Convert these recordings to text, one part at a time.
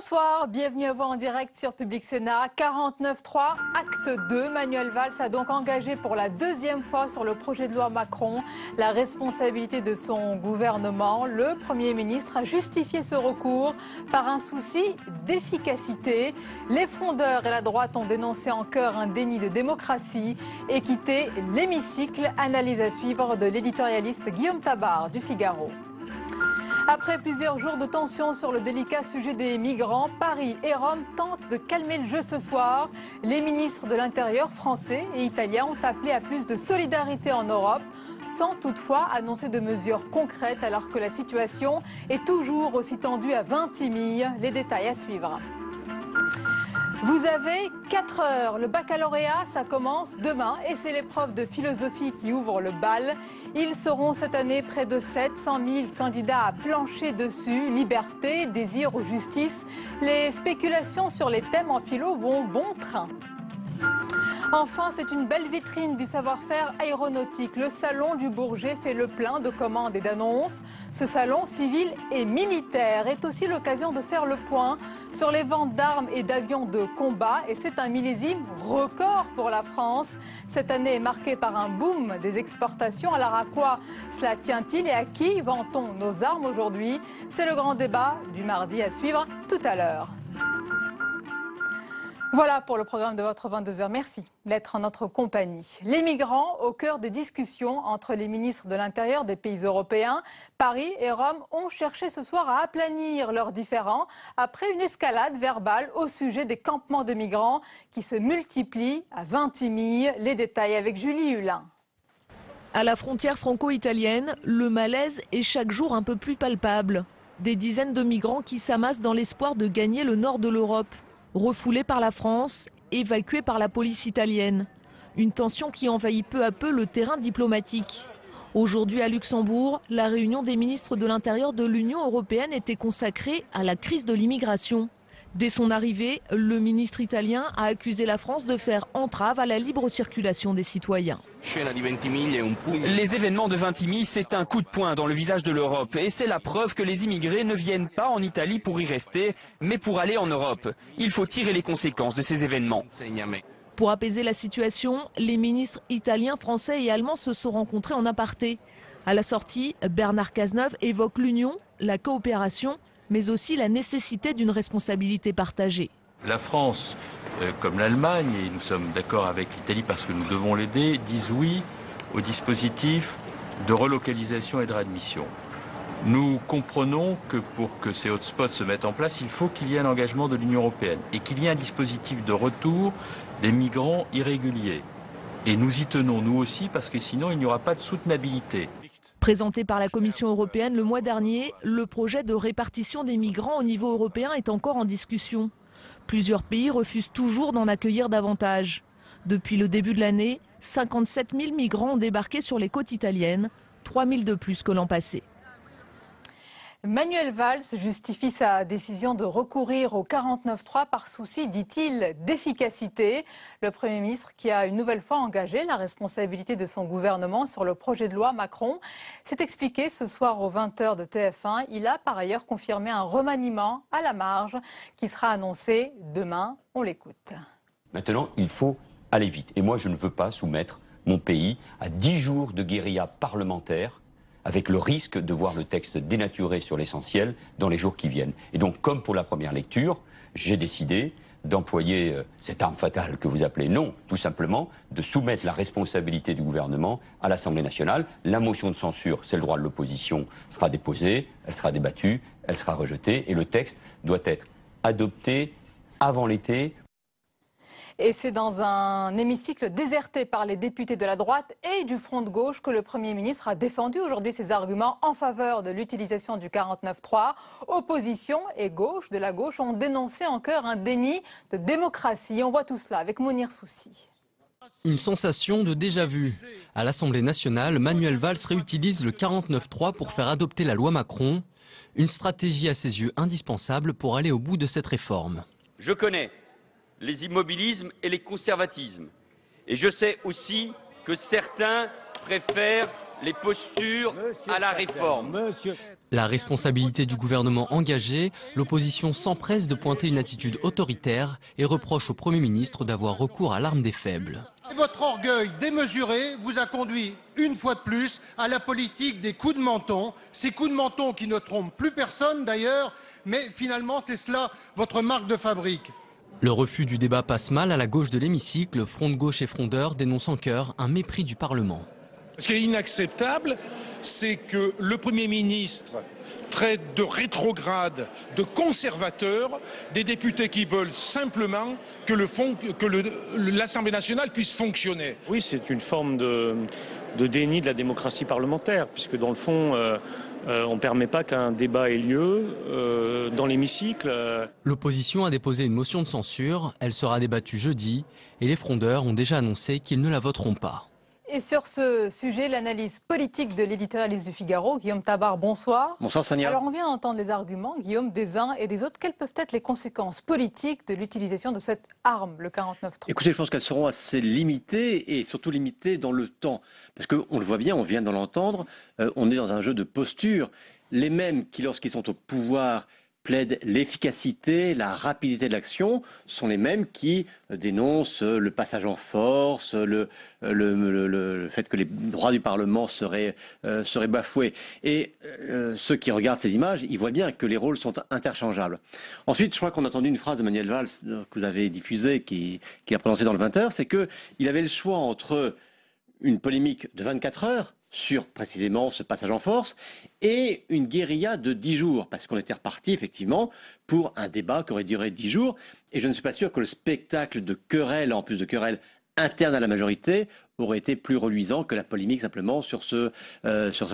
Bonsoir, bienvenue à vous en direct sur Public Sénat. 49.3, acte 2. Manuel Valls a donc engagé pour la deuxième fois sur le projet de loi Macron la responsabilité de son gouvernement. Le Premier ministre a justifié ce recours par un souci d'efficacité. Les frondeurs et la droite ont dénoncé en chœur un déni de démocratie et quitté l'hémicycle. Analyse à suivre de l'éditorialiste Guillaume Tabar du Figaro. Après plusieurs jours de tension sur le délicat sujet des migrants, Paris et Rome tentent de calmer le jeu ce soir. Les ministres de l'Intérieur français et italiens ont appelé à plus de solidarité en Europe, sans toutefois annoncer de mesures concrètes alors que la situation est toujours aussi tendue à Vintimille. Les détails à suivre. Vous avez 4 heures. Le baccalauréat, ça commence demain et c'est l'épreuve de philosophie qui ouvre le bal. Ils seront cette année près de 700 000 candidats à plancher dessus. Liberté, désir ou justice. Les spéculations sur les thèmes en philo vont bon train. Enfin, c'est une belle vitrine du savoir-faire aéronautique. Le salon du Bourget fait le plein de commandes et d'annonces. Ce salon civil et militaire est aussi l'occasion de faire le point sur les ventes d'armes et d'avions de combat. Et c'est un millésime record pour la France. Cette année est marquée par un boom des exportations. Alors à quoi cela tient-il et à qui vend-on nos armes aujourd'hui? C'est le grand débat du mardi à suivre tout à l'heure. Voilà pour le programme de votre 22h. Merci d'être en notre compagnie. Les migrants au cœur des discussions entre les ministres de l'Intérieur des pays européens. Paris et Rome ont cherché ce soir à aplanir leurs différends après une escalade verbale au sujet des campements de migrants qui se multiplient à Vintimille. Les détails avec Julie Hulin. À la frontière franco-italienne, le malaise est chaque jour un peu plus palpable. Des dizaines de migrants qui s'amassent dans l'espoir de gagner le nord de l'Europe. Refoulés par la France, évacués par la police italienne. Une tension qui envahit peu à peu le terrain diplomatique. Aujourd'hui à Luxembourg, la réunion des ministres de l'Intérieur de l'Union européenne était consacrée à la crise de l'immigration. Dès son arrivée, le ministre italien a accusé la France de faire entrave à la libre circulation des citoyens. Les événements de Vintimille, c'est un coup de poing dans le visage de l'Europe. Et c'est la preuve que les immigrés ne viennent pas en Italie pour y rester, mais pour aller en Europe. Il faut tirer les conséquences de ces événements. Pour apaiser la situation, les ministres italiens, français et allemands se sont rencontrés en aparté. À la sortie, Bernard Cazeneuve évoque l'union, la coopération, mais aussi la nécessité d'une responsabilité partagée. La France, comme l'Allemagne, et nous sommes d'accord avec l'Italie parce que nous devons l'aider, disent oui au dispositif de relocalisation et de réadmission. Nous comprenons que pour que ces hotspots se mettent en place, il faut qu'il y ait un engagement de l'Union européenne et qu'il y ait un dispositif de retour des migrants irréguliers. Et nous y tenons, nous aussi, parce que sinon il n'y aura pas de soutenabilité. Présenté par la Commission européenne le mois dernier, le projet de répartition des migrants au niveau européen est encore en discussion. Plusieurs pays refusent toujours d'en accueillir davantage. Depuis le début de l'année, 57 000 migrants ont débarqué sur les côtes italiennes, 3 000 de plus que l'an passé. Manuel Valls justifie sa décision de recourir au 49.3 par souci, dit-il, d'efficacité. Le Premier ministre qui a une nouvelle fois engagé la responsabilité de son gouvernement sur le projet de loi Macron s'est expliqué ce soir aux 20h de TF1. Il a par ailleurs confirmé un remaniement à la marge qui sera annoncé demain. On l'écoute. Maintenant, il faut aller vite. Et moi, je ne veux pas soumettre mon pays à 10 jours de guérilla parlementaire avec le risque de voir le texte dénaturé sur l'essentiel dans les jours qui viennent. Et donc, comme pour la première lecture, j'ai décidé d'employer cette arme fatale que vous appelez non, tout simplement, de soumettre la responsabilité du gouvernement à l'Assemblée nationale. La motion de censure, c'est le droit de l'opposition, sera déposée, elle sera débattue, elle sera rejetée, et le texte doit être adopté avant l'été. Et c'est dans un hémicycle déserté par les députés de la droite et du front de gauche que le Premier ministre a défendu aujourd'hui ses arguments en faveur de l'utilisation du 49.3. Opposition et gauche de la gauche ont dénoncé en chœur un déni de démocratie. On voit tout cela avec Mounir Soussi. Une sensation de déjà-vu. À l'Assemblée nationale, Manuel Valls réutilise le 49.3 pour faire adopter la loi Macron. Une stratégie à ses yeux indispensable pour aller au bout de cette réforme. Je connais les immobilismes et les conservatismes. Et je sais aussi que certains préfèrent les postures à la réforme. La responsabilité du gouvernement engagé, l'opposition s'empresse de pointer une attitude autoritaire et reproche au Premier ministre d'avoir recours à l'arme des faibles. Votre orgueil démesuré vous a conduit, une fois de plus, à la politique des coups de menton. Ces coups de menton qui ne trompent plus personne d'ailleurs, mais finalement c'est cela votre marque de fabrique. Le refus du débat passe mal à la gauche de l'hémicycle. Front de gauche et frondeurs dénoncent en chœur un mépris du Parlement. Ce qui est inacceptable, c'est que le Premier ministre traite de rétrograde, de conservateur, des députés qui veulent simplement que l'Assemblée nationale puisse fonctionner. Oui, c'est une forme de déni de la démocratie parlementaire, puisque dans le fond, on ne permet pas qu'un débat ait lieu dans l'hémicycle. L'opposition a déposé une motion de censure. Elle sera débattue jeudi et les frondeurs ont déjà annoncé qu'ils ne la voteront pas. Et sur ce sujet, l'analyse politique de l'éditorialiste du Figaro, Guillaume Tabar, bonsoir. Bonsoir Sonia. Alors on vient d'entendre les arguments, Guillaume, des uns et des autres. Quelles peuvent être les conséquences politiques de l'utilisation de cette arme, le 49.3 ? Écoutez, je pense qu'elles seront assez limitées et surtout limitées dans le temps. Parce qu'on le voit bien, on vient de l'entendre, on est dans un jeu de posture. Les mêmes qui, lorsqu'ils sont au pouvoir, plaident l'efficacité, la rapidité de l'action, sont les mêmes qui dénoncent le passage en force, le fait que les droits du Parlement seraient bafoués. Et ceux qui regardent ces images, ils voient bien que les rôles sont interchangeables. Ensuite, je crois qu'on a entendu une phrase de Manuel Valls que vous avez diffusée, qui a prononcée dans le 20h, c'est qu'il avait le choix entre une polémique de 24 heures, sur précisément ce passage en force, et une guérilla de 10 jours, parce qu'on était reparti effectivement pour un débat qui aurait duré 10 jours, et je ne suis pas sûr que le spectacle de querelle, en plus de querelle interne à la majorité, aurait été plus reluisant que la polémique simplement sur ce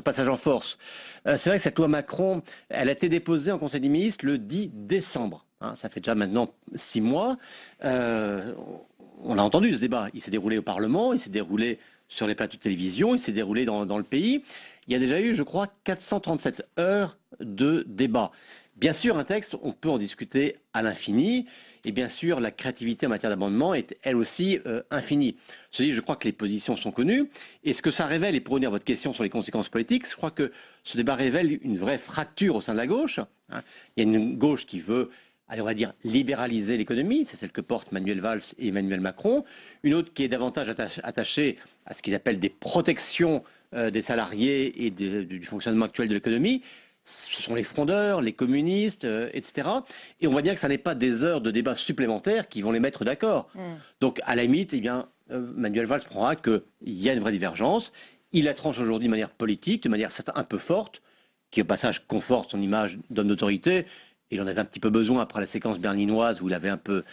passage en force. C'est vrai que cette loi Macron, elle a été déposée en Conseil des ministres le 10 décembre. Hein, ça fait déjà maintenant 6 mois. On a entendu ce débat, il s'est déroulé au Parlement, il s'est déroulé sur les plateaux de télévision, il s'est déroulé dans le pays. Il y a déjà eu, je crois, 437 heures de débat. Bien sûr, un texte, on peut en discuter à l'infini. Et bien sûr, la créativité en matière d'amendement est elle aussi infinie. Ceci dit, je crois que les positions sont connues. Et ce que ça révèle, et pour revenir à votre question sur les conséquences politiques, je crois que ce débat révèle une vraie fracture au sein de la gauche. Il y a une gauche qui veut, allez, on va dire, libéraliser l'économie, c'est celle que portent Manuel Valls et Emmanuel Macron. Une autre qui est davantage attachée à ce qu'ils appellent des protections des salariés et du fonctionnement actuel de l'économie. Ce sont les frondeurs, les communistes, etc. Et on voit bien que ça n'est pas des heures de débat supplémentaires qui vont les mettre d'accord. Donc, à la limite, eh bien, Manuel Valls prendra qu'il y a une vraie divergence. Il la tranche aujourd'hui de manière politique, de manière un peu forte, qui au passage conforte son image d'homme d'autorité. Il en avait un petit peu besoin après la séquence berlinoise où il avait un peu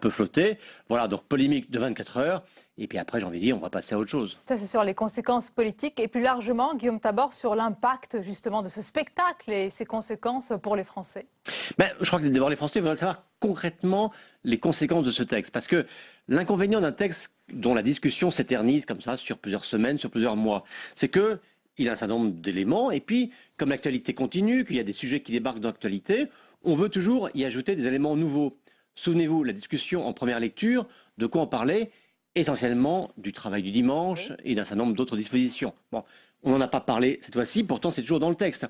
flotté. Voilà, donc polémique de 24 heures. Et puis après, j'ai envie de dire, on va passer à autre chose. Ça, c'est sur les conséquences politiques. Et plus largement, Guillaume Tabar, sur l'impact justement de ce spectacle et ses conséquences pour les Français. Je crois que d'abord, les Français voudraient savoir concrètement les conséquences de ce texte. Parce que l'inconvénient d'un texte dont la discussion s'éternise comme ça sur plusieurs semaines, sur plusieurs mois, c'est que il a un certain nombre d'éléments. Et puis, comme l'actualité continue, qu'il y a des sujets qui débarquent dans l'actualité, on veut toujours y ajouter des éléments nouveaux. Souvenez-vous, la discussion en première lecture, de quoi on parlait? Essentiellement du travail du dimanche et d'un certain nombre d'autres dispositions. Bon, on n'en a pas parlé cette fois-ci, pourtant c'est toujours dans le texte.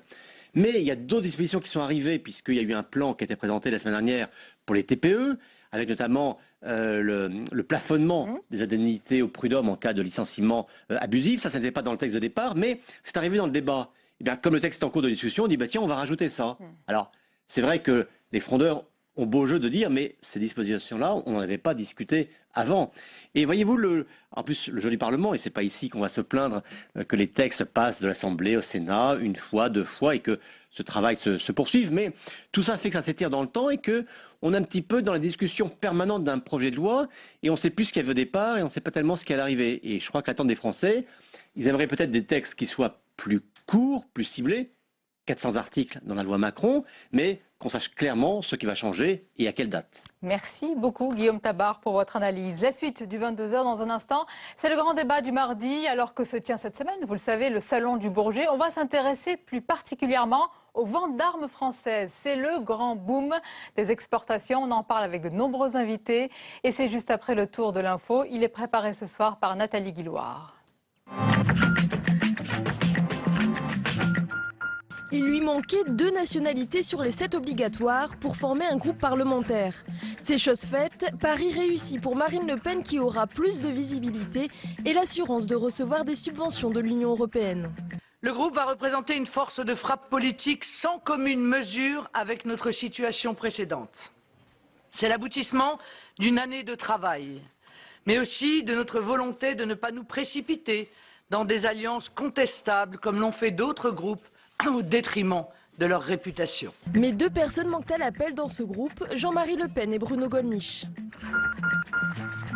Mais il y a d'autres dispositions qui sont arrivées, puisqu'il y a eu un plan qui a été présenté la semaine dernière pour les TPE, avec notamment le plafonnement des indemnités au prud'homme en cas de licenciement abusif. Ça n'était pas dans le texte de départ, mais c'est arrivé dans le débat. Et bien, comme le texte est en cours de discussion, on dit tiens, on va rajouter ça. Alors, c'est vrai que les frondeurs ont beau jeu de dire, mais ces dispositions-là, on n'en avait pas discuté avant. Et voyez-vous, en plus, le jeu du Parlement, et c'est pas ici qu'on va se plaindre que les textes passent de l'Assemblée au Sénat une fois, 2 fois, et que ce travail se poursuive, mais tout ça fait que ça s'étire dans le temps et qu'on est un petit peu dans la discussion permanente d'un projet de loi, et on ne sait plus ce qu'il y avait au départ, et on ne sait pas tellement ce qui allait arriver. Et je crois que l'attente des Français, ils aimeraient peut-être des textes qui soient plus courts, plus ciblés, 400 articles dans la loi Macron, mais qu'on sache clairement ce qui va changer et à quelle date. Merci beaucoup Guillaume Tabar pour votre analyse. La suite du 22h dans un instant, c'est le grand débat du mardi, alors que se tient cette semaine, vous le savez, le salon du Bourget. On va s'intéresser plus particulièrement aux ventes d'armes françaises. C'est le grand boom des exportations. On en parle avec de nombreux invités et c'est juste après le tour de l'info. Il est préparé ce soir par Nathalie Guilloire. Il lui manquait 2 nationalités sur les 7 obligatoires pour former un groupe parlementaire. C'est chose faite, pari réussi pour Marine Le Pen qui aura plus de visibilité et l'assurance de recevoir des subventions de l'Union européenne. Le groupe va représenter une force de frappe politique sans commune mesure avec notre situation précédente. C'est l'aboutissement d'une année de travail, mais aussi de notre volonté de ne pas nous précipiter dans des alliances contestables comme l'ont fait d'autres groupes au détriment de leur réputation. Mais 2 personnes manquent à l'appel dans ce groupe, Jean-Marie Le Pen et Bruno Gollnisch.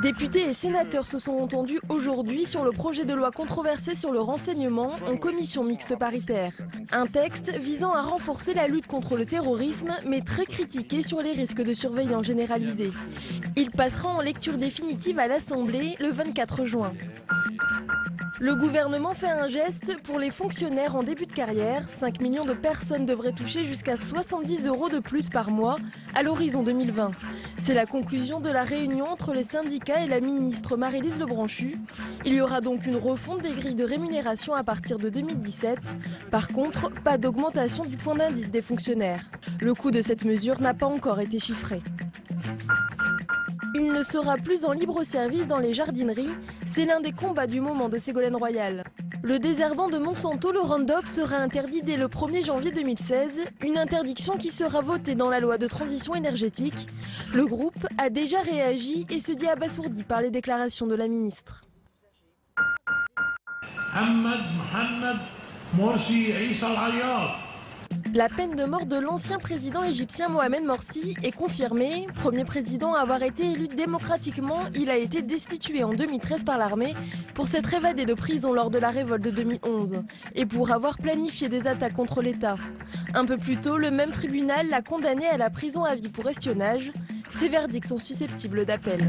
Députés et sénateurs se sont entendus aujourd'hui sur le projet de loi controversé sur le renseignement en commission mixte paritaire. Un texte visant à renforcer la lutte contre le terrorisme, mais très critiqué sur les risques de surveillance généralisée. Il passera en lecture définitive à l'Assemblée le 24 juin. Le gouvernement fait un geste pour les fonctionnaires en début de carrière. 5 millions de personnes devraient toucher jusqu'à 70 € de plus par mois à l'horizon 2020. C'est la conclusion de la réunion entre les syndicats et la ministre Maryse Lebranchu. Il y aura donc une refonte des grilles de rémunération à partir de 2017. Par contre, pas d'augmentation du point d'indice des fonctionnaires. Le coût de cette mesure n'a pas encore été chiffré. Il ne sera plus en libre service dans les jardineries. C'est l'un des combats du moment de Ségolène Royal. Le désherbant de Monsanto, le Roundup, sera interdit dès le 1er janvier 2016, une interdiction qui sera votée dans la loi de transition énergétique. Le groupe a déjà réagi et se dit abasourdi par les déclarations de la ministre. La peine de mort de l'ancien président égyptien Mohamed Morsi est confirmée. Premier président à avoir été élu démocratiquement, il a été destitué en 2013 par l'armée pour s'être évadé de prison lors de la révolte de 2011 et pour avoir planifié des attaques contre l'État. Un peu plus tôt, le même tribunal l'a condamné à la prison à vie pour espionnage. Ces verdicts sont susceptibles d'appel.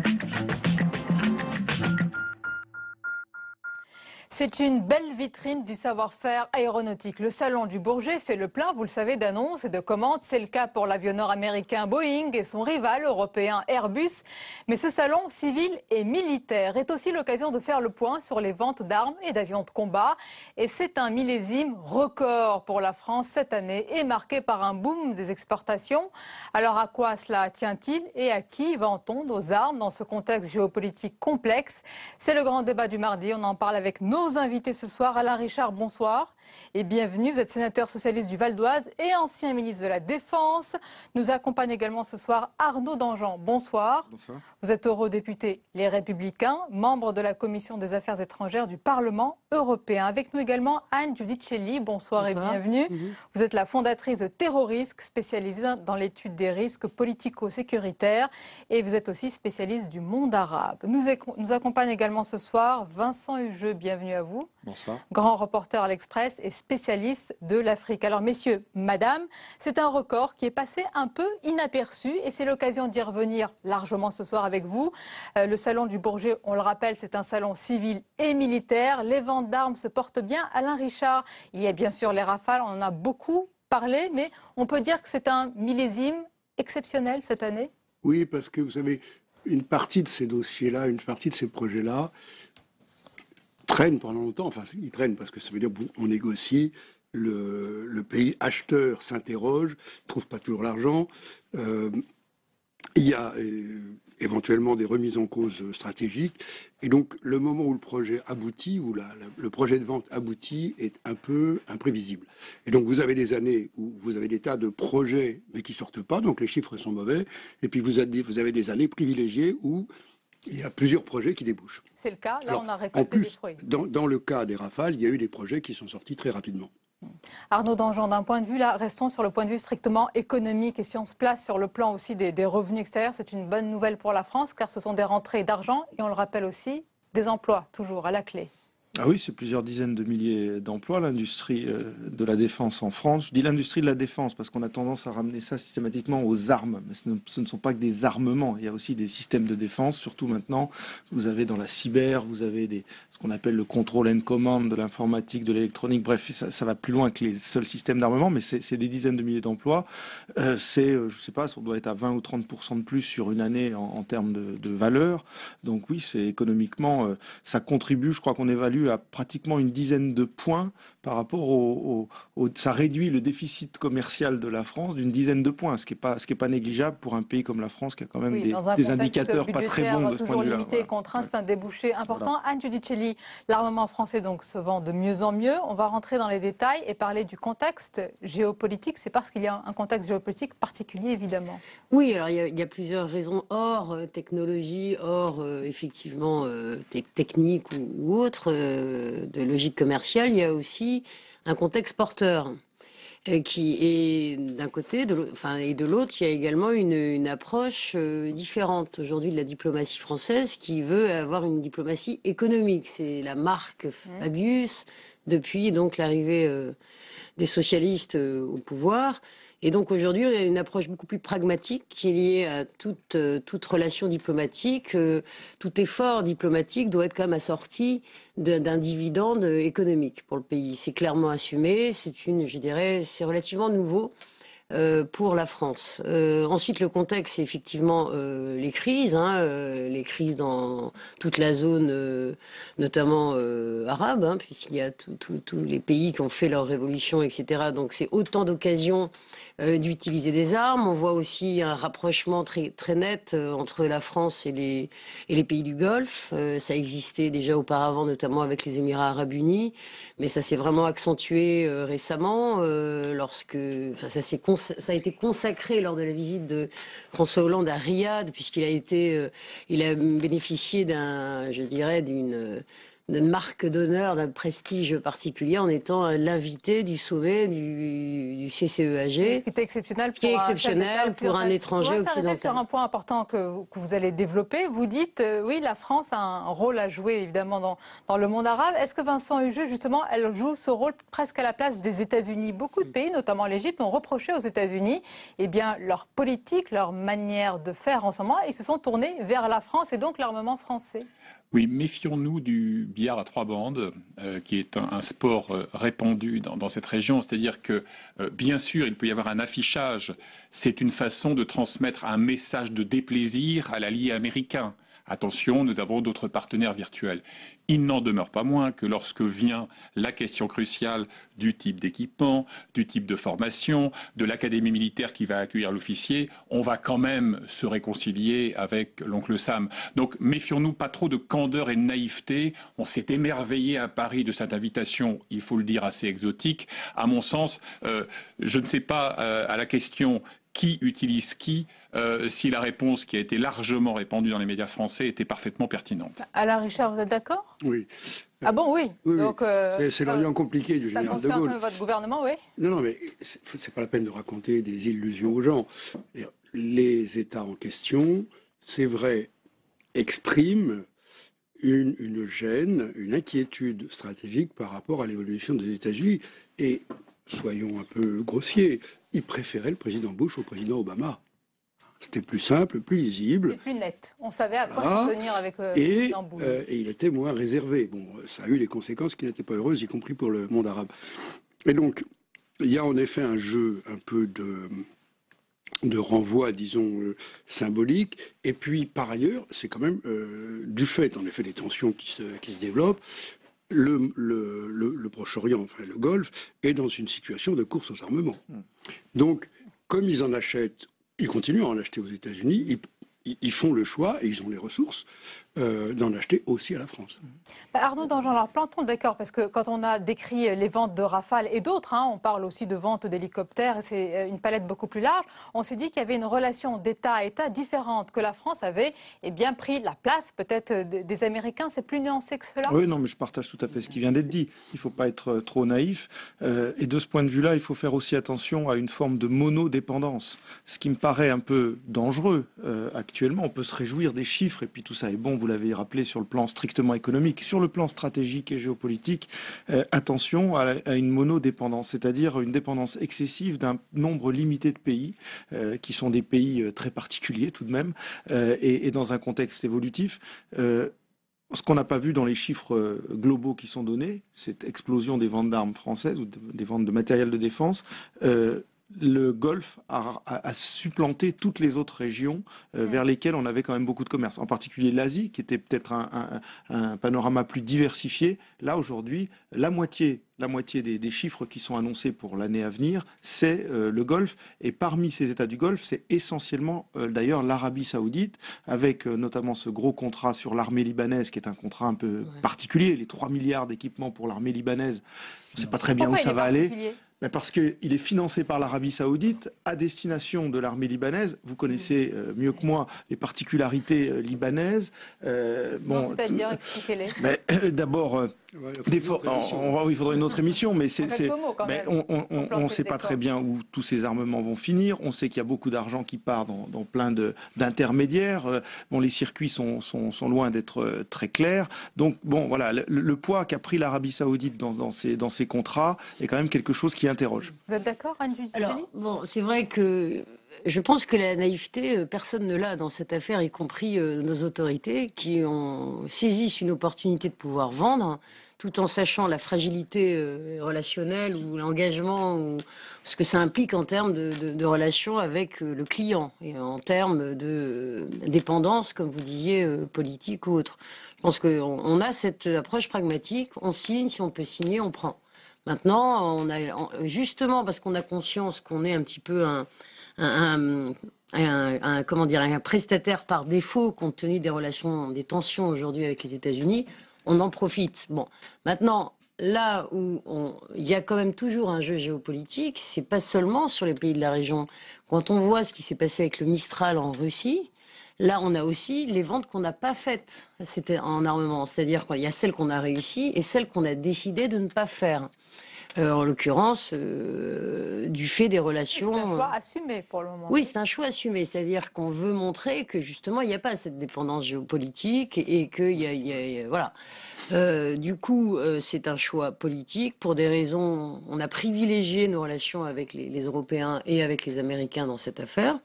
C'est une belle vitrine du savoir-faire aéronautique. Le salon du Bourget fait le plein, vous le savez, d'annonces et de commandes. C'est le cas pour l'avionneur américain Boeing et son rival européen Airbus. Mais ce salon civil et militaire est aussi l'occasion de faire le point sur les ventes d'armes et d'avions de combat. Et c'est un millésime record pour la France cette année et marqué par un boom des exportations. Alors à quoi cela tient-il et à qui vend-on nos armes dans ce contexte géopolitique complexe? C'est le grand débat du mardi. On en parle avec nos invités ce soir. Alain Richard, bonsoir et bienvenue. Vous êtes sénateur socialiste du Val d'Oise et ancien ministre de la Défense. Nous accompagne également ce soir Arnaud Danjean. Bonsoir. Bonsoir. Vous êtes eurodéputé Les Républicains, membre de la Commission des Affaires étrangères du Parlement européen. Avec nous également Anne Giudicelli. Bonsoir, et bienvenue. Vous êtes la fondatrice de Terrorisque, spécialisée dans l'étude des risques politico-sécuritaires et vous êtes aussi spécialiste du monde arabe. Nous accompagne également ce soir Vincent Hugeux. Bienvenue à vous. Bonsoir. Grand reporter à l'Express et spécialiste de l'Afrique. Alors messieurs, madame, c'est un record qui est passé un peu inaperçu et c'est l'occasion d'y revenir largement ce soir avec vous. Le salon du Bourget, on le rappelle, c'est un salon civil et militaire. Les ventes d'armes se portent bien. Alain Richard, il y a bien sûr les Rafales, on en a beaucoup parlé, mais on peut dire que c'est un millésime exceptionnel cette année? Oui, parce que vous savez, une partie de ces dossiers-là, une partie de ces projets-là, traîne pendant longtemps, enfin ils traînent parce que ça veut dire qu'on négocie, le pays acheteur s'interroge, ne trouve pas toujours l'argent, il y a éventuellement des remises en cause stratégiques, et donc le moment où le projet aboutit, où le projet de vente aboutit, est un peu imprévisible. Et donc vous avez des années où vous avez des tas de projets mais qui sortent pas, donc les chiffres sont mauvais, et puis vous avez des années privilégiées où il y a plusieurs projets qui débouchent. C'est le cas, là. Alors, on a récolté des fruits. Dans le cas des Rafales, il y a eu des projets qui sont sortis très rapidement. Arnaud Danjean, d'un point de vue, là, restons sur le point de vue strictement économique et si on se place sur le plan aussi des revenus extérieurs, c'est une bonne nouvelle pour la France car ce sont des rentrées d'argent et on le rappelle aussi, des emplois toujours à la clé. Ah oui, c'est plusieurs dizaines de milliers d'emplois, l'industrie de la défense en France. Je dis l'industrie de la défense parce qu'on a tendance à ramener ça systématiquement aux armes. Mais ce ne sont pas que des armements, il y a aussi des systèmes de défense. Surtout maintenant, vous avez dans la cyber, vous avez ce qu'on appelle le control and command, de l'informatique, de l'électronique. Bref, ça va plus loin que les seuls systèmes d'armement, mais c'est des dizaines de milliers d'emplois. Je sais pas, on doit être à 20 ou 30% de plus sur une année en termes de valeur. Donc oui, c'est économiquement, ça contribue, je crois qu'on évalue vu à pratiquement une dizaine de points par rapport ça réduit le déficit commercial de la France d'une dizaine de points, ce qui est pas négligeable pour un pays comme la France qui a quand même des indicateurs pas très bons de ce point de vue-là. Limité et contraint, c'est un débouché important. Anne Giudicelli, l'armement français donc se vend de mieux en mieux. On va rentrer dans les détails et parler du contexte géopolitique. C'est parce qu'il y a un contexte géopolitique particulier, évidemment. Oui, alors il y a plusieurs raisons hors technologie, hors effectivement technique ou autre, de logique commerciale. Il y a aussi un contexte porteur qui est d'un côté, et de l'autre, il y a également une approche différente aujourd'hui de la diplomatie française qui veut avoir une diplomatie économique. C'est la marque Fabius depuis donc l'arrivée des socialistes au pouvoir. Et donc aujourd'hui, on a une approche beaucoup plus pragmatique qui est liée à toute relation diplomatique. Tout effort diplomatique doit être quand même assorti d'un dividende économique pour le pays. C'est clairement assumé. C'est relativement nouveau pour la France. Ensuite, le contexte, c'est effectivement les crises dans toute la zone, notamment arabe, puisqu'il y a tous les pays qui ont fait leur révolution, etc. Donc c'est autant d'occasions d'utiliser des armes. On voit aussi un rapprochement très, très net entre la France et les pays du Golfe. Ça existait déjà auparavant, notamment avec les Émirats arabes unis, mais ça s'est vraiment accentué récemment ça a été consacré lors de la visite de François Hollande à Riyad, puisqu'il a bénéficié d'une marque d'honneur, d'un prestige particulier en étant l'invité du sommet du CCEAG. Ce qui est exceptionnel pour un étranger occidental. On va s'arrêter sur un point important que vous allez développer. Vous dites, oui, la France a un rôle à jouer, évidemment, dans le monde arabe. Est-ce que Vincent Hugeux, justement, elle joue ce rôle presque à la place des États-Unis? Beaucoup de pays, notamment l'Égypte, ont reproché aux États-Unis leur politique, leur manière de faire en ce moment. Ils se sont tournés vers la France et donc l'armement français. Oui, méfions-nous du billard à trois bandes, qui est un sport répandu dans cette région. C'est-à-dire que, bien sûr, il peut y avoir un affichage. C'est une façon de transmettre un message de déplaisir à l'allié américain. Attention, nous avons d'autres partenaires virtuels. Il n'en demeure pas moins que lorsque vient la question cruciale du type d'équipement, du type de formation, de l'académie militaire qui va accueillir l'officier, on va quand même se réconcilier avec l'oncle Sam. Donc méfions-nous pas trop de candeur et de naïveté. On s'est émerveillé à Paris de cette invitation, il faut le dire, assez exotique. À mon sens, je ne sais pas à la question qui utilise qui, si la réponse qui a été largement répandue dans les médias français était parfaitement pertinente. Alain Richard, vous êtes d'accord? Oui. Ah bon, oui. Donc, c'est l'Orient compliqué du général de Gaulle. Ça concerne votre gouvernement, oui? Non, mais c'est pas la peine de raconter des illusions aux gens. Les États en question, c'est vrai, expriment une gêne, une inquiétude stratégique par rapport à l'évolution des États-Unis. Et soyons un peu grossiers, ils préféraient le président Bush au président Obama. C'était plus simple, plus lisible. C'était plus net. On savait à quoi se tenir avec le président Bush. Et il était moins réservé. Bon, ça a eu des conséquences qui n'étaient pas heureuses, y compris pour le monde arabe. Et donc, il y a en effet un jeu un peu de renvoi, disons, symbolique. Et puis, par ailleurs, c'est quand même du fait, en effet, des tensions qui se développent. Le Proche-Orient, enfin le Golfe, est dans une situation de course aux armements. Donc, comme ils en achètent, ils continuent à en acheter aux États-Unis, ils font le choix, et ils ont les ressources, d'en acheter aussi à la France. Arnaud Danjean, alors plantons d'accord, parce que quand on a décrit les ventes de Rafale et d'autres, on parle aussi de ventes d'hélicoptères, et c'est une palette beaucoup plus large, on s'est dit qu'il y avait une relation d'État à État différente, que la France avait pris la place peut-être des Américains. C'est plus nuancé que cela? Oui, non, mais je partage tout à fait ce qui vient d'être dit. Il ne faut pas être trop naïf. Et de ce point de vue-là, il faut faire aussi attention à une forme de monodépendance, ce qui me paraît un peu dangereux actuellement. On peut se réjouir des chiffres, et puis tout ça est bon, vous l'avez rappelé, sur le plan strictement économique. Sur le plan stratégique et géopolitique, attention à une monodépendance, c'est-à-dire une dépendance excessive d'un nombre limité de pays, qui sont des pays très particuliers tout de même, et dans un contexte évolutif. Ce qu'on n'a pas vu dans les chiffres globaux qui sont donnés, cette explosion des ventes d'armes françaises ou des ventes de matériel de défense, le Golfe a supplanté toutes les autres régions vers lesquelles on avait quand même beaucoup de commerce, en particulier l'Asie, qui était peut-être un panorama plus diversifié. Là, aujourd'hui, la moitié des chiffres qui sont annoncés pour l'année à venir, c'est le Golfe. Et parmi ces États du Golfe, c'est essentiellement d'ailleurs l'Arabie Saoudite, avec notamment ce gros contrat sur l'armée libanaise, qui est un contrat un peu particulier, les 3 milliards d'équipements pour l'armée libanaise. On ne sait pas très bien où ça va aller. Parce qu'il est financé par l'Arabie Saoudite à destination de l'armée libanaise. Vous connaissez mieux que moi les particularités libanaises. C'est-à-dire, expliquez-les. D'abord, il faudrait une autre émission, mais on ne sait pas très bien où tous ces armements vont finir. On sait qu'il y a beaucoup d'argent qui part dans plein d'intermédiaires. Les circuits sont loin d'être très clairs. Donc, voilà, le poids qu'a pris l'Arabie Saoudite dans ces contrats est quand même quelque chose qui interroge. Vous êtes d'accord, Anne Giudicelli ? Alors, c'est vrai que je pense que la naïveté, personne ne l'a dans cette affaire, y compris nos autorités qui saisissent une opportunité de pouvoir vendre, tout en sachant la fragilité relationnelle ou l'engagement, ou ce que ça implique en termes de relations avec le client, et en termes de dépendance, comme vous disiez, politique ou autre. Je pense qu'on a cette approche pragmatique, on signe, si on peut signer, on prend. Maintenant, justement parce qu'on a conscience qu'on est un petit peu un prestataire par défaut, compte tenu des tensions aujourd'hui avec les États-Unis, on en profite. Bon, maintenant, là où il y a quand même toujours un jeu géopolitique, c'est pas seulement sur les pays de la région. Quand on voit ce qui s'est passé avec le Mistral en Russie, là, on a aussi les ventes qu'on n'a pas faites en armement. C'est-à-dire qu'il y a celles qu'on a réussies et celles qu'on a décidé de ne pas faire. En l'occurrence, du fait des relations... C'est un choix assumé pour le moment. Oui, c'est un choix assumé. C'est-à-dire qu'on veut montrer que, justement, il n'y a pas cette dépendance géopolitique et qu'il y a... Voilà. Du coup, c'est un choix politique. Pour des raisons... On a privilégié nos relations avec les Européens et avec les Américains dans cette affaire,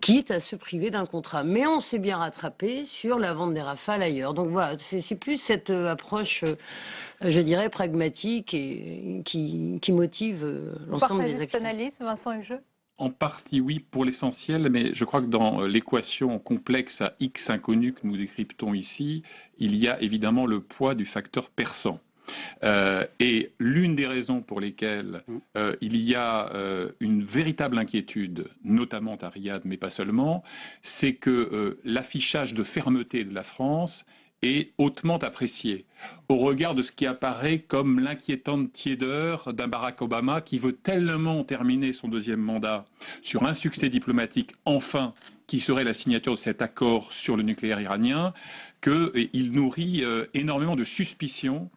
quitte à se priver d'un contrat. Mais on s'est bien rattrapé sur la vente des Rafales ailleurs. Donc voilà, c'est plus cette approche, je dirais, pragmatique et qui motive l'ensemble des actions. Vous partagez cette analyse, Vincent Hugeux ? En partie, oui, pour l'essentiel, mais je crois que dans l'équation complexe à X inconnus que nous décryptons ici, il y a évidemment le poids du facteur persan. Et l'une des raisons pour lesquelles il y a une véritable inquiétude, notamment à Riyad, mais pas seulement, c'est que l'affichage de fermeté de la France est hautement apprécié au regard de ce qui apparaît comme l'inquiétante tiédeur d'un Barack Obama qui veut tellement terminer son deuxième mandat sur un succès diplomatique enfin qui serait la signature de cet accord sur le nucléaire iranien, qu'il nourrit énormément de suspicions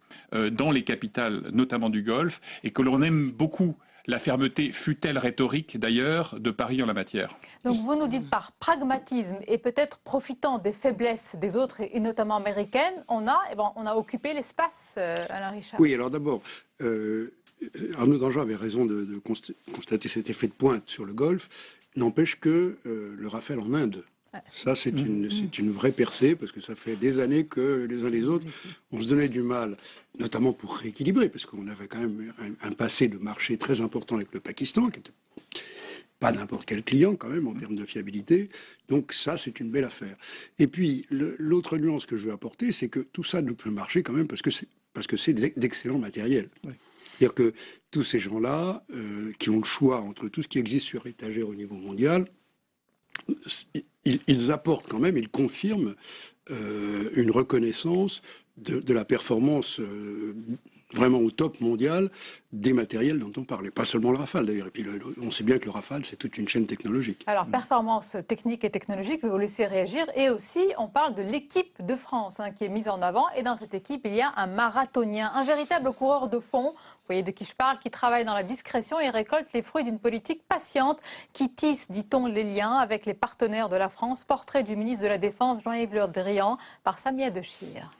dans les capitales, notamment du Golfe, et que l'on aime beaucoup la fermeté, fût-elle rhétorique d'ailleurs, de Paris en la matière. Donc vous nous dites par pragmatisme et peut-être profitant des faiblesses des autres, et notamment américaines, on a occupé l'espace, Alain Richard. Oui, alors d'abord, Arnaud Danjean avait raison de constater cet effet de pointe sur le Golfe. N'empêche que le Rafale en Inde, ça c'est une vraie percée, parce que ça fait des années que les uns les autres, on se donnait du mal, notamment pour rééquilibrer, parce qu'on avait quand même un passé de marché très important avec le Pakistan, qui n'était pas n'importe quel client quand même en termes de fiabilité. Donc ça, c'est une belle affaire. Et puis, l'autre nuance que je veux apporter, c'est que tout ça ne peut marcher quand même parce que c'est d'excellent matériel. Oui. C'est-à-dire que tous ces gens-là, qui ont le choix entre tout ce qui existe sur étagère au niveau mondial, ils apportent quand même, ils confirment une reconnaissance de la performance vraiment au top mondial des matériels dont on parlait. Pas seulement le Rafale d'ailleurs. Et puis on sait bien que le Rafale, c'est toute une chaîne technologique. Alors, performance technique et technologique, je vais vous laisser réagir. Et aussi, on parle de l'équipe de France qui est mise en avant. Et dans cette équipe, il y a un marathonien, un véritable coureur de fond. Vous voyez de qui je parle, qui travaille dans la discrétion et récolte les fruits d'une politique patiente qui tisse, dit-on, les liens avec les partenaires de la France. Portrait du ministre de la Défense, Jean-Yves Le Drian, par Samia Dechir.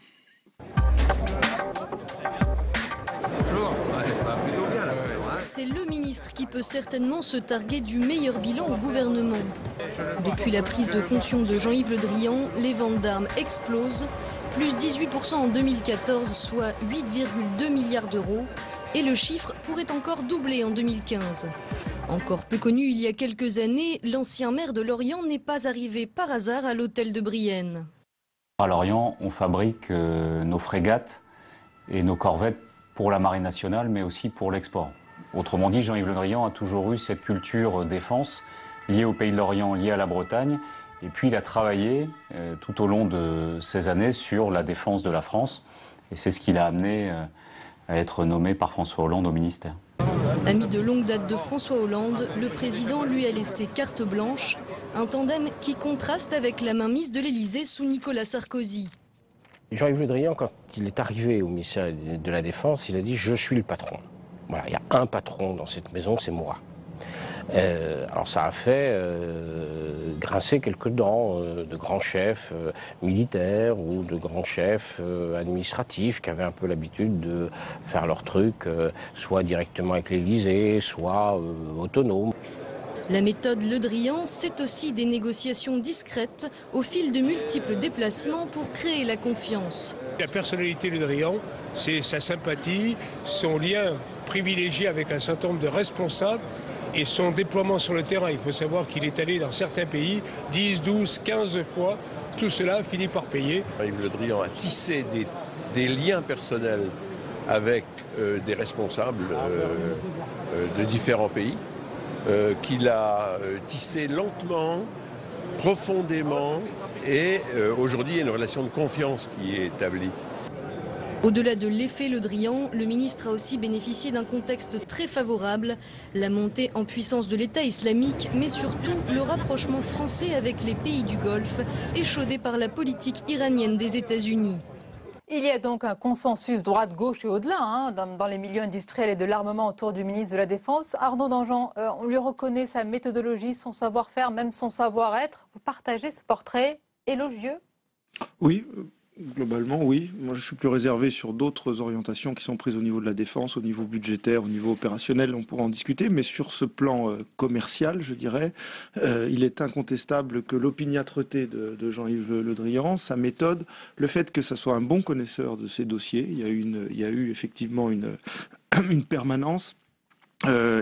C'est le ministre qui peut certainement se targuer du meilleur bilan au gouvernement. Depuis la prise de fonction de Jean-Yves Le Drian, les ventes d'armes explosent, plus 18% en 2014, soit 8,2 milliards d'euros, et le chiffre pourrait encore doubler en 2015. Encore peu connu il y a quelques années, l'ancien maire de Lorient n'est pas arrivé par hasard à l'hôtel de Brienne. À Lorient, on fabrique nos frégates et nos corvettes pour la marine nationale, mais aussi pour l'export. Autrement dit, Jean-Yves Le Drian a toujours eu cette culture défense liée au pays de Lorient, liée à la Bretagne. Et puis il a travaillé tout au long de ces années sur la défense de la France. Et c'est ce qui l'a amené à être nommé par François Hollande au ministère. Ami de longue date de François Hollande, le président lui a laissé carte blanche, un tandem qui contraste avec la mainmise de l'Élysée sous Nicolas Sarkozy. Jean-Yves Le Drian, quand il est arrivé au ministère de la Défense, il a dit « je suis le patron ». Voilà, il y a un patron dans cette maison, c'est moi. Alors ça a fait grincer quelques dents de grands chefs militaires ou de grands chefs administratifs qui avaient un peu l'habitude de faire leur truc, soit directement avec l'Élysée, soit autonome. La méthode Le Drian, c'est aussi des négociations discrètes au fil de multiples déplacements pour créer la confiance. La personnalité Le Drian, c'est sa sympathie, son lien privilégié avec un certain nombre de responsables et son déploiement sur le terrain. Il faut savoir qu'il est allé dans certains pays 10, 12, 15 fois. Tout cela finit par payer. Yves Le Drian a tissé des liens personnels avec des responsables de différents pays, qu'il a tissé lentement, profondément, et aujourd'hui il y a une relation de confiance qui est établie. Au-delà de l'effet Le Drian, le ministre a aussi bénéficié d'un contexte très favorable, la montée en puissance de l'État islamique, mais surtout le rapprochement français avec les pays du Golfe, échaudé par la politique iranienne des États-Unis. Il y a donc un consensus droite-gauche et au-delà dans les milieux industriels et de l'armement autour du ministre de la Défense. Arnaud Danjean, on lui reconnaît sa méthodologie, son savoir-faire, même son savoir-être. Vous partagez ce portrait élogieux? Oui. Globalement, oui. Moi, je suis plus réservé sur d'autres orientations qui sont prises au niveau de la défense, au niveau budgétaire, au niveau opérationnel. On pourra en discuter, mais sur ce plan commercial, je dirais, il est incontestable que l'opiniâtreté de Jean-Yves Le Drian, sa méthode, le fait que ça soit un bon connaisseur de ces dossiers, il y a eu effectivement une permanence.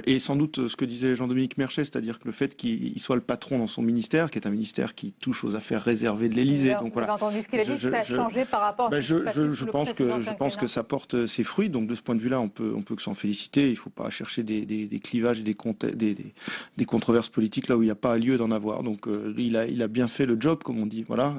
Et sans doute ce que disait Jean-Dominique Merchet, c'est-à-dire que le fait qu'il soit le patron dans son ministère, qui est un ministère qui touche aux affaires réservées de l'Élysée. Donc voilà. Vous avez entendu ce qu'il a dit, ça a changé par rapport à ce qui s'est passé sous le précédent quinquennat. Je pense que ça porte ses fruits. Donc de ce point de vue-là, on peut que s'en féliciter. Il ne faut pas chercher des clivages et des controverses politiques là où il n'y a pas lieu d'en avoir. Donc il a bien fait le job, comme on dit. Voilà.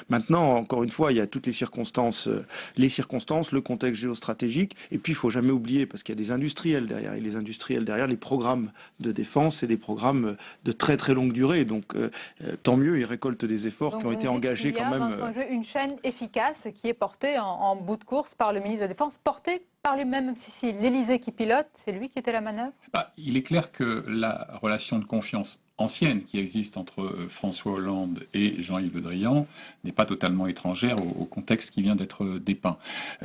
Maintenant, encore une fois, il y a toutes les circonstances, le contexte géostratégique. Et puis il ne faut jamais oublier, parce qu'il y a des industriels derrière. Et les industriels derrière, les programmes de défense et des programmes de très très longue durée. Donc tant mieux, ils récoltent des efforts qui ont été engagés quand même. Vincent Jeu, une chaîne efficace qui est portée en bout de course par le ministre de la Défense, portée par lui-même, même si c'est l'Élysée qui pilote, c'est lui qui était à la manœuvre. Il est clair que la relation de confiance ancienne qui existe entre François Hollande et Jean-Yves Le Drian n'est pas totalement étrangère au contexte qui vient d'être dépeint.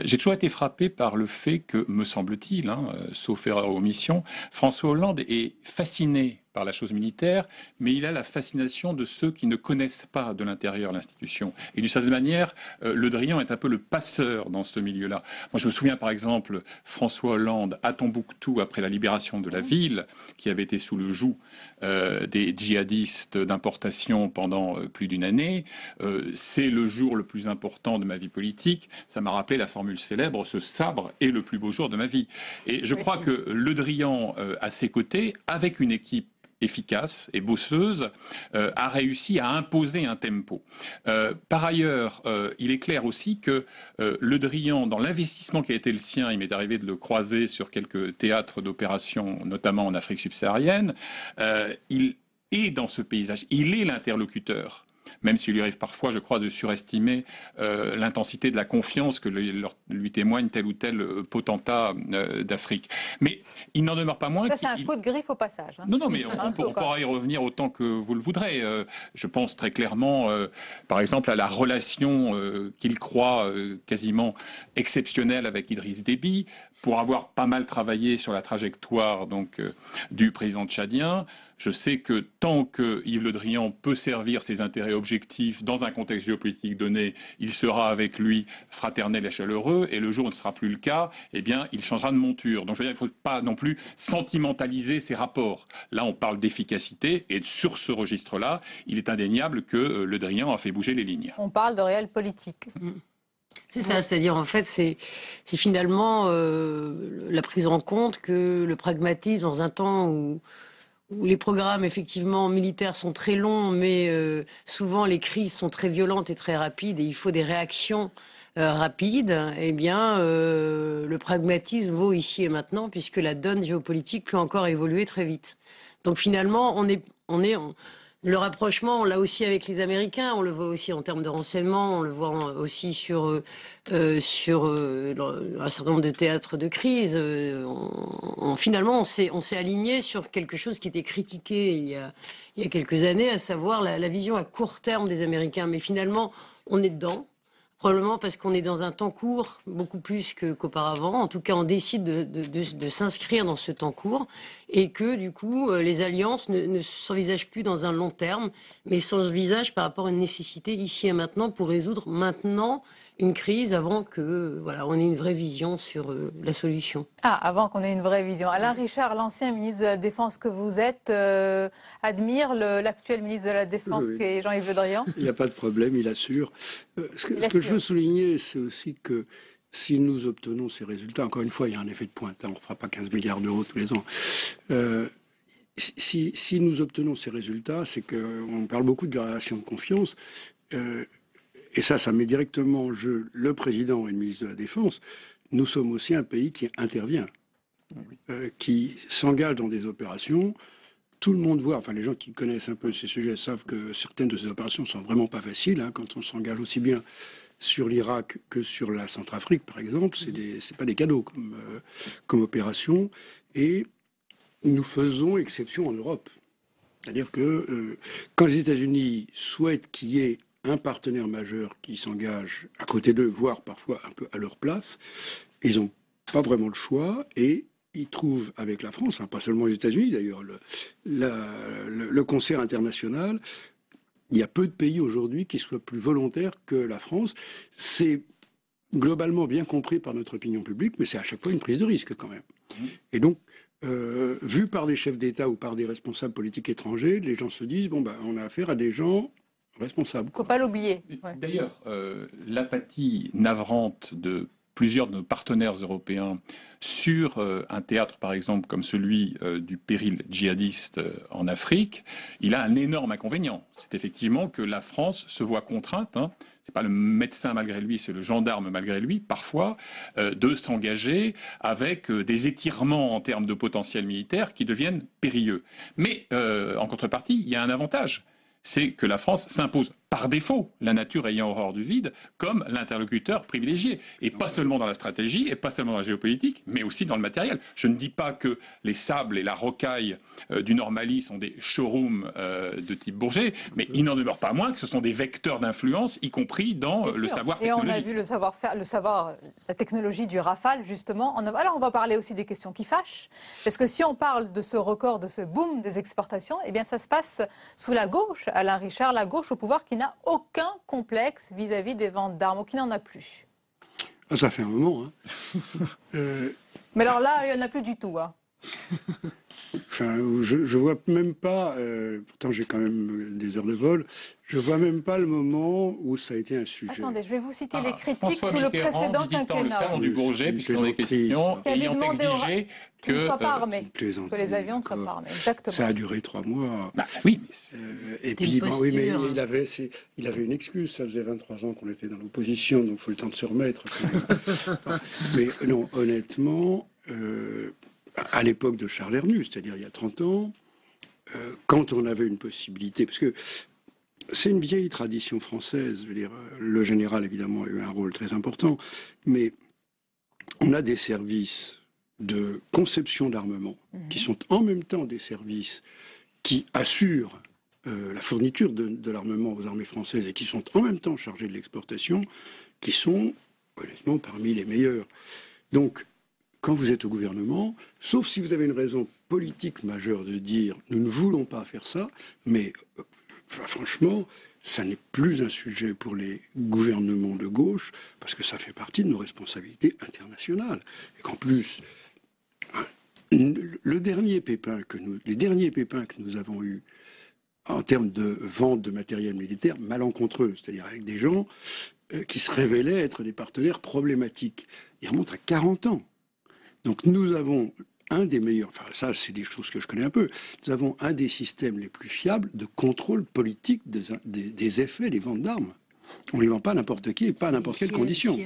J'ai toujours été frappé par le fait que, me semble-t-il, sauf erreur ou omission, François Hollande est fasciné par la chose militaire, mais il a la fascination de ceux qui ne connaissent pas de l'intérieur l'institution. Et d'une certaine manière, Le Drian est un peu le passeur dans ce milieu-là. Moi, je me souviens par exemple François Hollande à Tombouctou après la libération de la ville, qui avait été sous le joug des djihadistes d'importation pendant plus d'une année. C'est le jour le plus important de ma vie politique. Ça m'a rappelé la formule célèbre, ce sabre est le plus beau jour de ma vie. Et je crois que Le Drian, à ses côtés, avec une équipe efficace et bosseuse, a réussi à imposer un tempo. Par ailleurs, il est clair aussi que Le Drian, dans l'investissement qui a été le sien, il m'est arrivé de le croiser sur quelques théâtres d'opération, notamment en Afrique subsaharienne, il est dans ce paysage, il est l'interlocuteur. Même s'il lui arrive parfois, je crois, de surestimer l'intensité de la confiance que lui témoigne tel ou tel potentat d'Afrique. Mais il n'en demeure pas moins... Ça, c'est un coup de griffe au passage. Non, mais on pourra y revenir autant que vous le voudrez. Je pense très clairement, par exemple, à la relation qu'il croit quasiment exceptionnelle avec Idriss Déby, pour avoir pas mal travaillé sur la trajectoire du président tchadien. Je sais que tant que Yves Le Drian peut servir ses intérêts objectifs dans un contexte géopolitique donné, il sera avec lui fraternel et chaleureux, et le jour où ce ne sera plus le cas, eh bien, il changera de monture. Donc je veux dire, il ne faut pas non plus sentimentaliser ces rapports. Là, on parle d'efficacité, et sur ce registre-là, il est indéniable que Le Drian a fait bouger les lignes. On parle de réel politique. C'est ça, c'est-à-dire en fait, c'est finalement la prise en compte que le pragmatisme, dans un temps où les programmes effectivement militaires sont très longs, mais souvent les crises sont très violentes et très rapides, et il faut des réactions rapides, eh bien le pragmatisme vaut ici et maintenant, puisque la donne géopolitique peut encore évoluer très vite. Donc finalement, le rapprochement, on l'a aussi avec les Américains, on le voit aussi en termes de renseignement, on le voit aussi sur un certain nombre de théâtres de crise. Finalement, on s'est aligné sur quelque chose qui était critiqué il y a quelques années, à savoir la vision à court terme des Américains. Mais finalement, on est dedans. Probablement parce qu'on est dans un temps court, beaucoup plus qu'auparavant. En tout cas, on décide de s'inscrire dans ce temps court et que, du coup, les alliances ne s'envisagent plus dans un long terme, mais s'envisagent par rapport à une nécessité ici et maintenant pour résoudre maintenant une crise avant que, voilà, on ait une vraie vision sur la solution. Ah, avant qu'on ait une vraie vision. Alain Richard, l'ancien ministre de la Défense que vous êtes, admire l'actuel ministre de la Défense qui est Jean-Yves Le Drian? Il n'y a pas de problème, il assure. Ce que je veux souligner, c'est aussi que si nous obtenons ces résultats, encore une fois, il y a un effet de pointe, hein, on ne fera pas 15 milliards d'euros tous les ans. Si nous obtenons ces résultats, c'est qu'on parle beaucoup de relation de confiance, et ça met directement en jeu le président et le ministre de la Défense. Nous sommes aussi un pays qui intervient, qui s'engage dans des opérations. Tout le monde voit, enfin les gens qui connaissent un peu ces sujets savent que certaines de ces opérations sont vraiment pas faciles, hein, quand on s'engage aussi bien sur l'Irak que sur la Centrafrique, par exemple, c'est pas des cadeaux comme opération. Et nous faisons exception en Europe. C'est-à-dire que quand les États-Unis souhaitent qu'il y ait un partenaire majeur qui s'engage à côté d'eux, voire parfois un peu à leur place, ils n'ont pas vraiment le choix et ils trouvent avec la France, hein, pas seulement les États-Unis d'ailleurs, le concert international. Il y a peu de pays aujourd'hui qui soient plus volontaires que la France. C'est globalement bien compris par notre opinion publique, mais c'est à chaque fois une prise de risque quand même. Et donc, vu par des chefs d'État ou par des responsables politiques étrangers, les gens se disent, bon, on a affaire à des gens responsables. Il ne faut pas l'oublier. Ouais. D'ailleurs, l'apathie navrante de plusieurs de nos partenaires européens sur un théâtre, par exemple, comme celui du péril djihadiste en Afrique, il a un énorme inconvénient. C'est effectivement que la France se voit contrainte, hein, c'est pas le médecin malgré lui, c'est le gendarme malgré lui, parfois, de s'engager avec des étirements en termes de potentiel militaire qui deviennent périlleux. Mais en contrepartie, il y a un avantage. C'est que la France s'impose par défaut, la nature ayant horreur du vide, comme l'interlocuteur privilégié. Et pas seulement dans la stratégie, et pas seulement dans la géopolitique, mais aussi dans le matériel. Je ne dis pas que les sables et la rocaille du Nord Mali sont des showrooms de type Bourget, mais il n'en demeure pas moins que ce sont des vecteurs d'influence, y compris dans le savoir technologique. Et on a vu le savoir-faire, la technologie du Rafale, justement. Alors on va parler aussi des questions qui fâchent, parce que si on parle de ce record, de ce boom des exportations, eh bien ça se passe sous la gauche, Alain Richard, la gauche au pouvoir qui n'a aucun complexe vis-à-vis des ventes d'armes, ou qui n'en a plus. Ah, ça fait un moment. Hein. Mais alors là, il n'y en a plus du tout. Hein. Enfin, je vois même pas, pourtant j'ai quand même des heures de vol, je vois même pas le moment où ça a été un sujet. Attendez, je vais vous citer les critiques sous le précédent quinquennat. Le salon du Bourget, puisqu'ils ont des questions, ayant exigé qu'ils ne soient pas armés, que les avions ne soient pas armés. Exactement. Ça a duré 3 mois. Bah, oui. Et puis, oui, mais il avait une excuse. Ça faisait 23 ans qu'on était dans l'opposition, donc il faut le temps de se remettre. Mais non, honnêtement, à l'époque de Charles Hernu, c'est-à-dire il y a 30 ans, quand on avait une possibilité, parce que c'est une vieille tradition française, je veux dire, le général évidemment a eu un rôle très important, mais on a des services de conception d'armement qui sont en même temps des services qui assurent la fourniture de l'armement aux armées françaises et qui sont en même temps chargés de l'exportation, qui sont honnêtement parmi les meilleurs. Donc, quand vous êtes au gouvernement, sauf si vous avez une raison politique majeure de dire « nous ne voulons pas faire ça », mais franchement, ça n'est plus un sujet pour les gouvernements de gauche, parce que ça fait partie de nos responsabilités internationales. Et qu'en plus, les derniers pépins que nous avons eus en termes de vente de matériel militaire malencontreux, c'est-à-dire avec des gens qui se révélaient être des partenaires problématiques, ils remontent à 40 ans. Donc nous avons un des meilleurs, enfin ça c'est des choses que je connais un peu, nous avons un des systèmes les plus fiables de contrôle politique des effets des ventes d'armes. On ne les vend pas à n'importe qui et pas à n'importe quelle condition.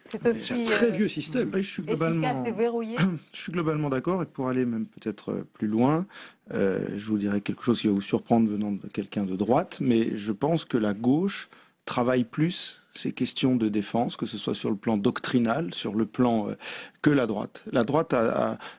C'est aussi un très vieux système. Je suis globalement, efficace et verrouillé. Je suis globalement d'accord, et pour aller même peut-être plus loin, je vous dirais quelque chose qui va vous surprendre venant de quelqu'un de droite, mais je pense que la gauche travaille plus ces questions de défense, que ce soit sur le plan doctrinal, sur le plan que la droite. La droite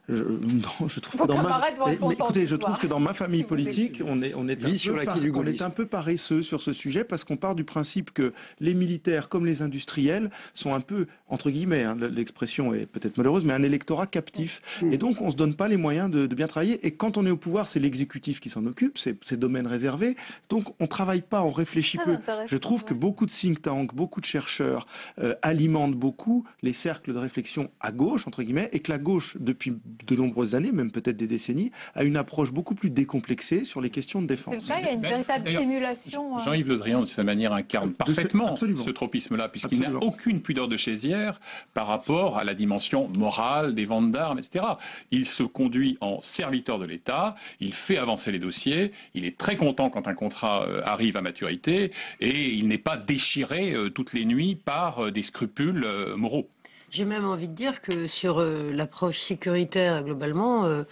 je trouve que dans ma famille politique, on est un peu paresseux sur ce sujet, parce qu'on part du principe que les militaires comme les industriels sont un peu, entre guillemets, hein, l'expression est peut-être malheureuse, mais un électorat captif. Et donc on se donne pas les moyens de bien travailler. Et quand on est au pouvoir, c'est l'exécutif qui s'en occupe, c'est domaine réservé. Donc on travaille pas, on réfléchit peu. Je trouve que beaucoup de think tanks, beaucoup de chercheurs alimentent beaucoup les cercles de réflexion à gauche, entre guillemets, et que la gauche, depuis de nombreuses années, même peut-être des décennies, a une approche beaucoup plus décomplexée sur les questions de défense. C'est le cas, il y a une véritable émulation. Jean-Yves Le Drian, de sa manière, incarne parfaitement ce tropisme-là, puisqu'il n'a aucune pudeur de chaisière par rapport à la dimension morale des ventes d'armes, etc. Il se conduit en serviteur de l'État, il fait avancer les dossiers, il est très content quand un contrat arrive à maturité, et il n'est pas déchiré toutes les nuits par des scrupules moraux. J'ai même envie de dire que sur l'approche sécuritaire, globalement,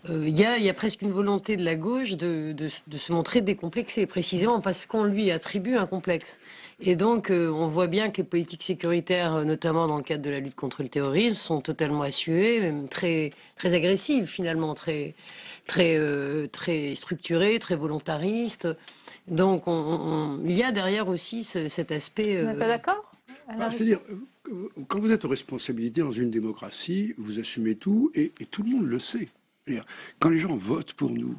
il y a presque une volonté de la gauche de se montrer décomplexée, précisément parce qu'on lui attribue un complexe. Et donc, on voit bien que les politiques sécuritaires, notamment dans le cadre de la lutte contre le terrorisme, sont totalement assuées, même très, très agressives, finalement, très structurées, très volontaristes. Donc, il y a derrière aussi cet aspect... Vous n'êtes pas d'accord ? C'est-à-dire, quand vous êtes aux responsabilités dans une démocratie, vous assumez tout, et tout le monde le sait. Quand les gens votent pour nous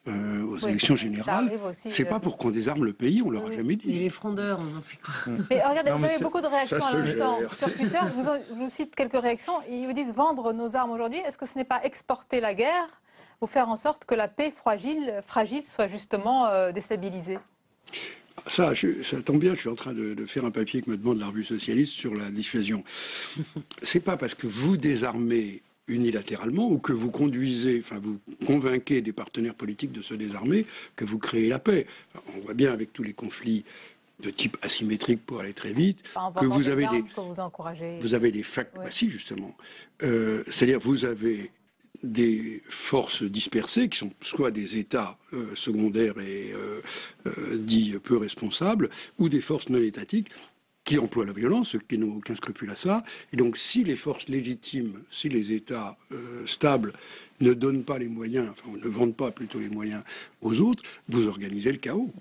aux élections générales, c'est pas pour qu'on désarme le pays, on leur a jamais dit. Et les frondeurs, on en fait quoi? Mais regardez, vous avez beaucoup de réactions à l'instant sur Twitter. Je vous cite quelques réactions. Ils vous disent vendre nos armes aujourd'hui. Est-ce que ce n'est pas exporter la guerre ou faire en sorte que la paix fragile soit justement déstabilisée? Ça tombe bien, je suis en train de faire un papier que me demande la revue socialiste sur la dissuasion. C'est pas parce que vous désarmez unilatéralement ou que vous vous convainquez des partenaires politiques de se désarmer que vous créez la paix. On voit bien avec tous les conflits de type asymétrique pour aller très vite que vous avez des facts. Bah si, justement. C'est-à-dire vous avez des forces dispersées qui sont soit des États secondaires et dits peu responsables, ou des forces non étatiques qui emploient la violence, qui n'ont aucun scrupule à ça. Et donc si les forces légitimes, si les États stables ne donnent pas les moyens, enfin ne vendent pas plutôt les moyens aux autres, vous organisez le chaos.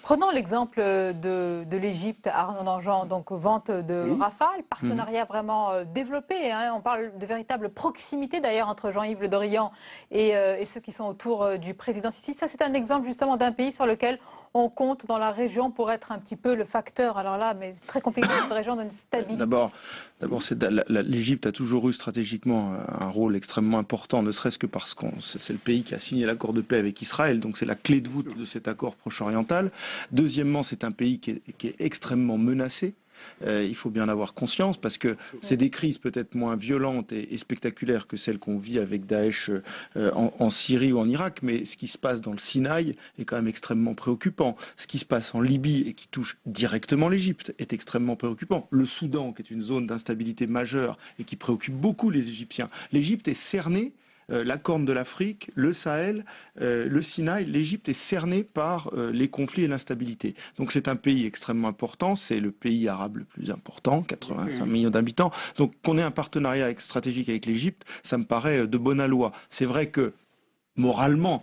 Prenons l'exemple de l'Égypte, Arnaud Danjean, donc vente de Rafale, partenariat vraiment développé. Hein. On parle de véritable proximité d'ailleurs entre Jean-Yves Le Drian et ceux qui sont autour du président Sissi. Ça, c'est un exemple justement d'un pays sur lequel on compte dans la région pour être un petit peu le facteur. Alors là, mais c'est très compliqué dans une région d'une stabilité. D'abord, l'Égypte a toujours eu stratégiquement un rôle extrêmement important, ne serait-ce que parce que c'est le pays qui a signé l'accord de paix avec Israël, donc c'est la clé de voûte de cet accord proche-oriental. Deuxièmement, c'est un pays qui est extrêmement menacé. Il faut bien en avoir conscience parce que c'est des crises peut-être moins violentes et spectaculaires que celles qu'on vit avec Daesh en Syrie ou en Irak, mais ce qui se passe dans le Sinaï est quand même extrêmement préoccupant. Ce qui se passe en Libye et qui touche directement l'Égypte est extrêmement préoccupant. Le Soudan, qui est une zone d'instabilité majeure et qui préoccupe beaucoup les Égyptiens. L'Égypte est cernée. La Corne de l'Afrique, le Sahel, le Sinaï, l'Égypte est cernée par les conflits et l'instabilité. Donc c'est un pays extrêmement important, c'est le pays arabe le plus important, 85 millions d'habitants. Donc qu'on ait un partenariat stratégique avec l'Égypte, ça me paraît de bonne aloi. C'est vrai que moralement,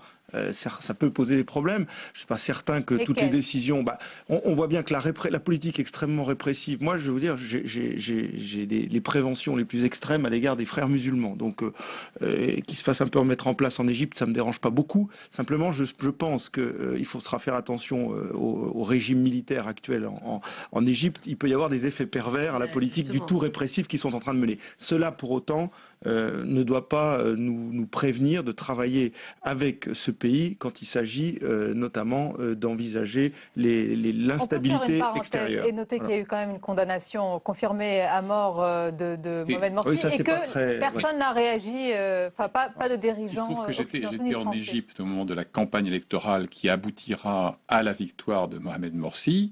ça peut poser des problèmes. Je ne suis pas certain que toutes les décisions... on voit bien que la politique est extrêmement répressive. Moi, je veux dire, j'ai les préventions les plus extrêmes à l'égard des frères musulmans. Donc, qui se fasse un peu remettre en place en Égypte, ça ne me dérange pas beaucoup. Simplement, je pense qu'il faudra faire attention au régime militaire actuel en Égypte. Il peut y avoir des effets pervers à la politique du tout répressif qu'ils sont en train de mener. Cela, pour autant, ne doit pas nous prévenir de travailler avec ce pays quand il s'agit notamment d'envisager l'instabilité extérieure. Et noter qu'il y a eu quand même une condamnation confirmée à mort de Mohamed Morsi et que personne n'a réagi, pas de dirigeants. Il se trouve que j'étais en Égypte au moment de la campagne électorale qui aboutira à la victoire de Mohamed Morsi.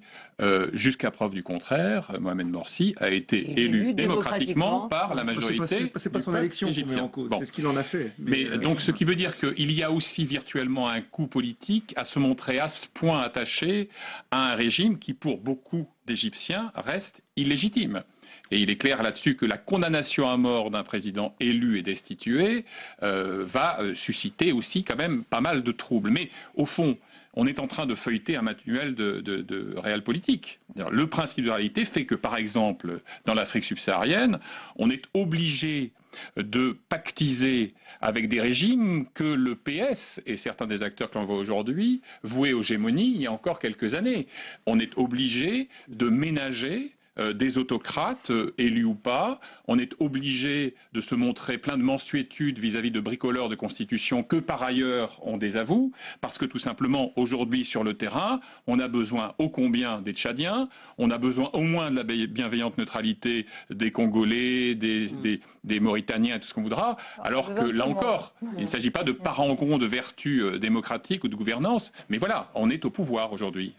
Jusqu'à preuve du contraire, Mohamed Morsi a été élu démocratiquement par la majorité. C'est pas son élection qui met en cause, c'est ce qu'il en a fait. Mais donc, ce qui veut dire qu'il y a aussi virtuellement un coup politique à se montrer à ce point attaché à un régime qui, pour beaucoup d'Égyptiens, reste illégitime. Et il est clair là-dessus que la condamnation à mort d'un président élu et destitué va susciter aussi quand même pas mal de troubles. Mais au fond, on est en train de feuilleter un manuel de réel politique. Le principe de réalité fait que, par exemple, dans l'Afrique subsaharienne, on est obligé de pactiser avec des régimes que le PS et certains des acteurs que l'on voit aujourd'hui vouaient aux gémonies il y a encore quelques années. On est obligé de ménager des autocrates, élus ou pas. On est obligé de se montrer plein de mansuétude vis-à-vis de bricoleurs de constitution que par ailleurs on désavoue, parce que tout simplement aujourd'hui sur le terrain, on a besoin ô combien des Tchadiens, on a besoin au moins de la bienveillante neutralité des Congolais, des Mauritaniens, tout ce qu'on voudra, alors que là encore, il ne s'agit pas de parangon de vertu démocratique ou de gouvernance, mais voilà, on est au pouvoir aujourd'hui.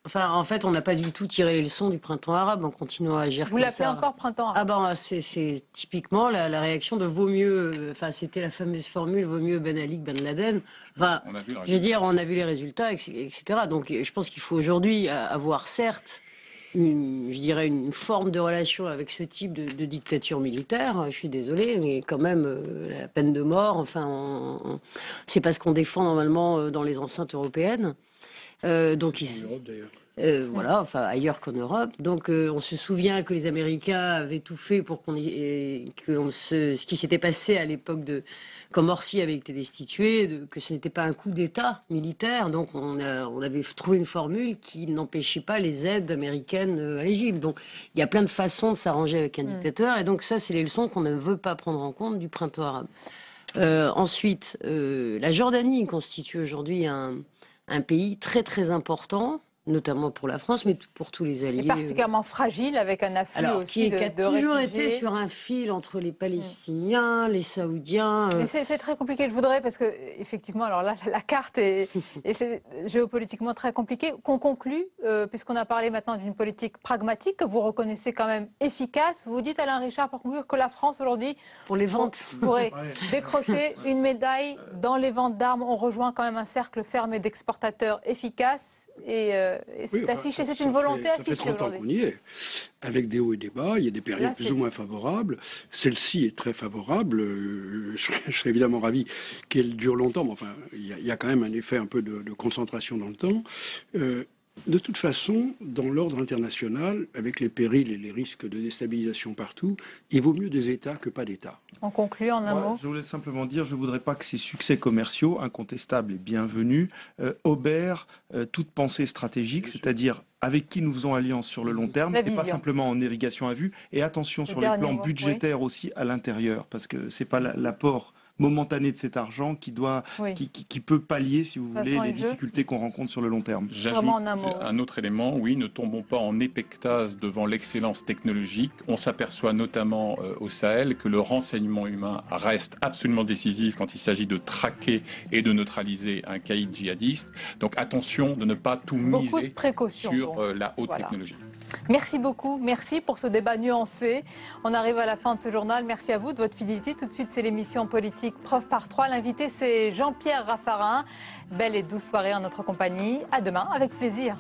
Enfin, en fait, on n'a pas du tout tiré les leçons du printemps arabe en continuant à agir comme ça. Vous l'appelez encore printemps arabe? C'est typiquement la réaction de vaut mieux... Enfin, c'était la fameuse formule vaut mieux Ben Ali que Ben Laden. Enfin, je veux dire, on a vu les résultats, etc. Donc, je pense qu'il faut aujourd'hui avoir, certes, une forme de relation avec ce type de dictature militaire. Je suis désolée, mais quand même, la peine de mort, enfin, c'est pas ce qu'on défend normalement dans les enceintes européennes. Donc, en Europe d'ailleurs. Voilà, enfin ailleurs qu'en Europe. Donc on se souvient que les Américains avaient tout fait pour ce qui s'était passé à l'époque quand Morsi avait été destitué, que ce n'était pas un coup d'État militaire. Donc on avait trouvé une formule qui n'empêchait pas les aides américaines à l'Égypte. Donc il y a plein de façons de s'arranger avec un dictateur. Et donc ça, c'est les leçons qu'on ne veut pas prendre en compte du printemps arabe. Ensuite, la Jordanie constitue aujourd'hui un pays très très important, notamment pour la France, mais pour tous les alliés. Et particulièrement fragile, avec un afflux aussi de réfugiés. Qui a toujours été sur un fil entre les Palestiniens, les Saoudiens. Mais c'est très compliqué, je voudrais, parce que effectivement, alors là, la carte est géopolitiquement très compliquée. Qu'on conclue, puisqu'on a parlé maintenant d'une politique pragmatique, que vous reconnaissez quand même efficace. Vous dites, Alain Richard, pour conclure, que la France aujourd'hui, pour les ventes, pourrait décrocher une médaille dans les ventes d'armes. On rejoint quand même un cercle fermé d'exportateurs efficaces et c'est affiché, c'est une volonté affichée aujourd'hui. Ça fait 30 ans qu'on y est, avec des hauts et des bas, il y a des périodes plus ou moins favorables. Celle-ci est très favorable, je serais évidemment ravi qu'elle dure longtemps, mais enfin, il y a quand même un effet un peu de concentration dans le temps. De toute façon, dans l'ordre international, avec les périls et les risques de déstabilisation partout, il vaut mieux des États que pas d'États. On conclut en un mot. Je voulais simplement dire, je ne voudrais pas que ces succès commerciaux, incontestables et bienvenus, obèrent toute pensée stratégique, c'est-à-dire avec qui nous faisons alliance sur le long terme, et pas simplement en irrigation à vue. Et attention sur les plans budgétaires aussi à l'intérieur, parce que ce n'est pas l'apport momentané de cet argent qui peut pallier, si vous voulez, les difficultés qu'on rencontre sur le long terme. J'ajoute un autre élément, oui, ne tombons pas en épectase devant l'excellence technologique. On s'aperçoit notamment au Sahel que le renseignement humain reste absolument décisif quand il s'agit de traquer et de neutraliser un caïd djihadiste. Donc attention de ne pas tout miser sur la haute technologie. Merci beaucoup, merci pour ce débat nuancé. On arrive à la fin de ce journal. Merci à vous de votre fidélité. Tout de suite, c'est l'émission politique Preuve par 3. L'invité, c'est Jean-Pierre Raffarin. Belle et douce soirée en notre compagnie. À demain, avec plaisir.